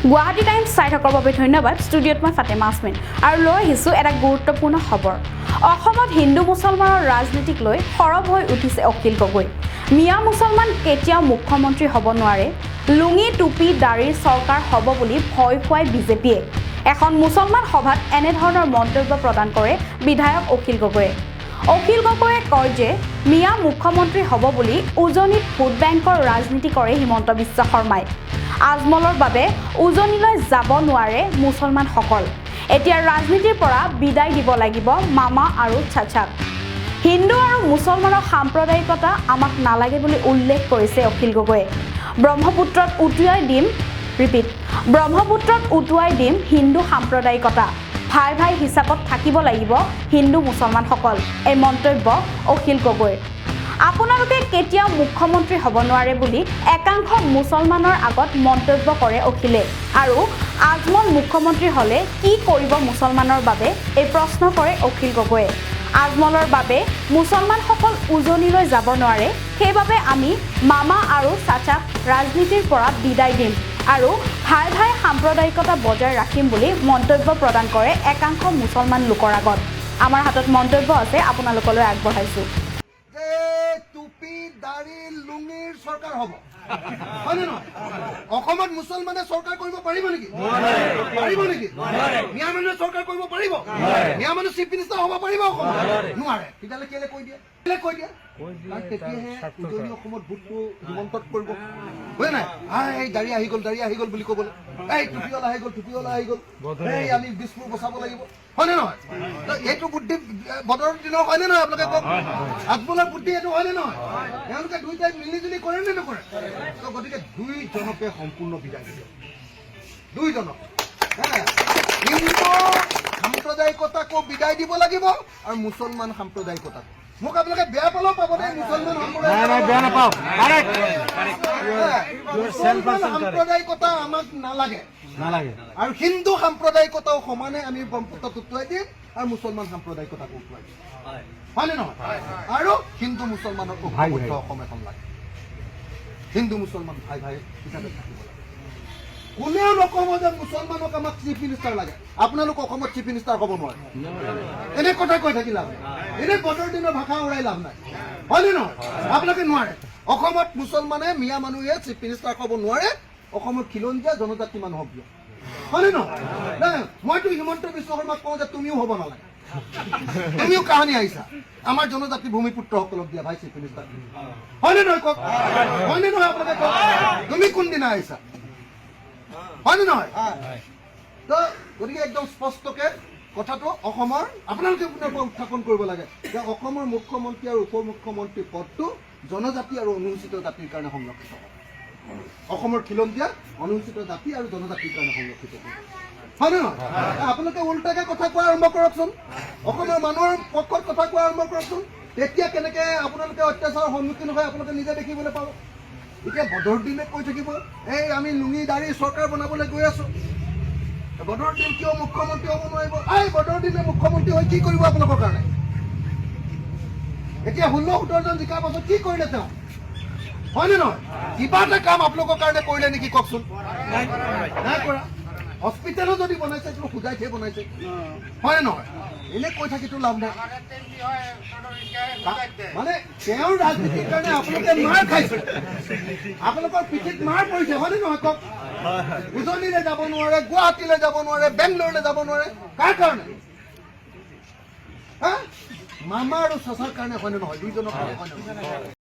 Guwahati times চাই থকাৰ বাবে ধন্যবাদ। ষ্টুডিঅ'ত মই ফাতেমা আসমিন আৰু লৈ আহিছোঁ এটা গুৰুত্বপূৰ্ণ খবৰ। অসমত হিন্দু মুছলমানৰ ৰাজনীতিক লৈ সৰব হৈ উঠিছে অখিল গগৈ। মিয়া মুছলমান কেতিয়াও মুখ্যমন্ত্ৰী হ'ব নোৱাৰে, লুঙি টুপি দাড়িৰ চৰকাৰ হ'ব বুলি ভয় খুৱাই বিজেপিয়ে। এখন মুছলমান সভাত এনেধৰণৰ মন্তব্য প্ৰদান কৰে বিধায়ক অখিল গগৈয়ে। অখিল গগৈয়ে কয় যে মিয়া মুখ্যমন্ত্ৰী হ'ব বুলি উজনিত ভোট বেংকৰ ৰাজনীতি কৰে হিমন্ত বিশ্ব শৰ্মাই। আজমলৰ বাবে উজনিলৈ যাব নোৱাৰে মুছলমানসকল। এতিয়া ৰাজনীতিৰ পৰা বিদায় দিব লাগিব মামা আৰু চাচাক। হিন্দু আৰু মুছলমানৰ সাম্প্ৰদায়িকতা আমাক নালাগে বুলি উল্লেখ কৰিছে অখিল গগৈয়ে। ব্ৰহ্মপুত্ৰত উটুৱাই দিম হিন্দু সাম্প্ৰদায়িকতা। ভাই ভাই হিচাপত থাকিব লাগিব হিন্দু মুছলমানসকল। এই মন্তব্য অখিল গগৈৰ। আপোনালোকে কেতিয়াও মুখ্যমন্ত্ৰী হ'ব নোৱাৰে বুলি একাংশ মুছলমানৰ আগত মন্তব্য কৰে অখিলে। আৰু আজমল মুখ্যমন্ত্ৰী হ'লে কি কৰিব মুছলমানৰ বাবে, এই প্ৰশ্ন কৰে অখিল গগৈয়ে। আজমলৰ বাবে মুছলমানসকল উজনিলৈ যাব নোৱাৰে, সেইবাবে আমি মামা আৰু চাচাক ৰাজনীতিৰ পৰা বিদায় দিম আৰু ভাই ভাই সাম্প্ৰদায়িকতা বজাই ৰাখিম বুলি মন্তব্য প্ৰদান কৰে একাংশ মুছলমান লোকৰ আগত। আমাৰ হাতত মন্তব্য আছে, আপোনালোকলৈ আগবঢ়াইছোঁ। টুপি দাড়ি লুঙিৰ চৰকাৰ হ'ব হয়নে নহয়? অসমত মুছলমানে চৰকাৰ কৰিব পাৰিব নেকি? পাৰিব নেকি? মিয়া মানুহে চৰকাৰ কৰিব পাৰিব? মিয়া মানুহ চিফ মিনিষ্টাৰ হ'ব পাৰিব? নোৱাৰে। তেতিয়াহ'লে কেলে কৈ দিয়ে? তেতিয়াহে উজনি অসমত ভোটটো হিমন্তত কৰিব, হয় নাই? এই দাড়ি আহি গ'ল বুলি ক'বলৈ, এই টুপিৱালা আহি গ'ল, এই আমি দিছপুৰ বচাব লাগিব, হয়নে নহয়? এইটো বুদ্ধি বদৰৰ দিনৰ হয়নে নহয়? আপোনালোকে কওক, আজমলৰ বুদ্ধি এইটো হয়নে নহয়? তেওঁলোকে দুইটাই মিলিজুলি কৰে নে নকৰে? গতিকে দুইজনকে সম্পূৰ্ণ বিদায় দিয়ে, দুইজনক। হিন্দু সাম্প্ৰদায়িকতাকো বিদায় দিব লাগিব আৰু মুছলমান সাম্প্ৰদায়িকতাক। মোক আপোনালোকে বেয়া পালেও পাব দেই, মুছলমান সাম্প্ৰদায়িকতা আমাক নালাগে আৰু হিন্দু সাম্প্ৰদায়িকতাও সমানে আমি ব্ৰহ্মপুত্ৰত উটুৱাই দিম আৰু মুছলমান সাম্প্ৰদায়িকতাকো উটুৱাই দিম, হয়নে নহয়? আৰু হিন্দু মুছলমানৰ ঐক্যবদ্ধ অসম এখন লাগে। হিন্দু মুছলমান ভাই ভাই হিচাপে থাকিব লাগে। কোনেও নক'ব যে মুছলমানক আমাক চিফ মিনিষ্টাৰ লাগে। আপোনালোক অসমত চিফ মিনিষ্টাৰ হ'ব নোৱাৰে, এনে কথা কৈ থাকি লাভ নাই, এনে বদৰ দিনৰ ভাষা উৰাই লাভ নাই, হয়নে নহয়? আপোনালোকে নোৱাৰে। অসমত মুছলমানে মিয়া মানুহে চিফ মিনিষ্টাৰ হ'ব নোৱাৰে, অসমত খিলঞ্জীয়া জনজাতি মানুহ হ'ব, হয়নে নহয়? মইতো হিমন্ত বিশ্ব শৰ্মাক কওঁ যে তুমিও হ'ব নালাগে, তুমিও কাহানি আহিছা আমাৰ জনজাতি ভূমিপুত্ৰসকলক দিয়া ভাই চিফ মিনিষ্টাৰ, হয়নে নহয়? কওক, হয়নে নহয়? আপোনালোকে কওক, তুমি কোনদিনা আহিছা, হয়নে নহয়? তো গতিকে একদম স্পষ্টকে কথাটো অসমৰ আপোনালোকে উত্থাপন কৰিব লাগে যে অসমৰ মুখ্যমন্ত্ৰী আৰু উপ মুখ্যমন্ত্ৰী পদটো জনজাতি আৰু অনুসূচিত জাতিৰ কাৰণে সংৰক্ষিত হয়। অসমৰ খিলঞ্জীয়া অনুসূচিত জাতি আৰু জনজাতিৰ কাৰণে সংৰক্ষিত হয়, হয়নে নহয়? আপোনালোকে উল্টাকে কথা কোৱা আৰম্ভ কৰকচোন, অসমৰ মানুহৰ পক্ষত কথা কোৱা আৰম্ভ কৰকচোন, তেতিয়া কেনেকে আপোনালোকে অত্যাচাৰৰ সন্মুখীন হয় আপোনালোকে নিজে দেখিবলৈ পাব। এতিয়া বদৰুদ্দিনে কৈ থাকিব এই আমি লুঙি দাড়ি চৰকাৰ বনাবলৈ গৈ আছো, বদৰুদ্দিন কিয় মুখ্যমন্ত্ৰী হ'ব নোৱাৰিব? এই বদৰুদ্দিনে মুখ্যমন্ত্ৰী হৈ কি কৰিব আপোনালোকৰ কাৰণে? এতিয়া 16-17জন জিকাৰ পাছত কি কৰিলে তেওঁ, হয়নে নহয়? কিবা এটা কাম আপোনালোকৰ কাৰণে কৰিলে নেকি কওকচোন? নাই কৰা। হস্পিটেলো যদি বনাইছে এইটো সুজাইহে বনাইছে, হয়নে নহয়? এনে কৈ থাকিতো লাভ নাই। মানে তেওঁৰ ৰাজনীতিৰ কাৰণে আপোনালোকে মাৰ খাইছে, আপোনালোকৰ পিঠিত মাৰ পৰিছে, হয়নে নহয়? কওক, উজনিলৈ যাব নোৱাৰে, গুৱাহাটীলৈ যাব নোৱাৰে, বেংগলোৰলৈ যাব নোৱাৰে, কাৰ কাৰণে? মামা আৰু চাচাৰ কাৰণে, হয়নে নহয়? দুইজনৰ কাৰণে, হয়নে নহয়?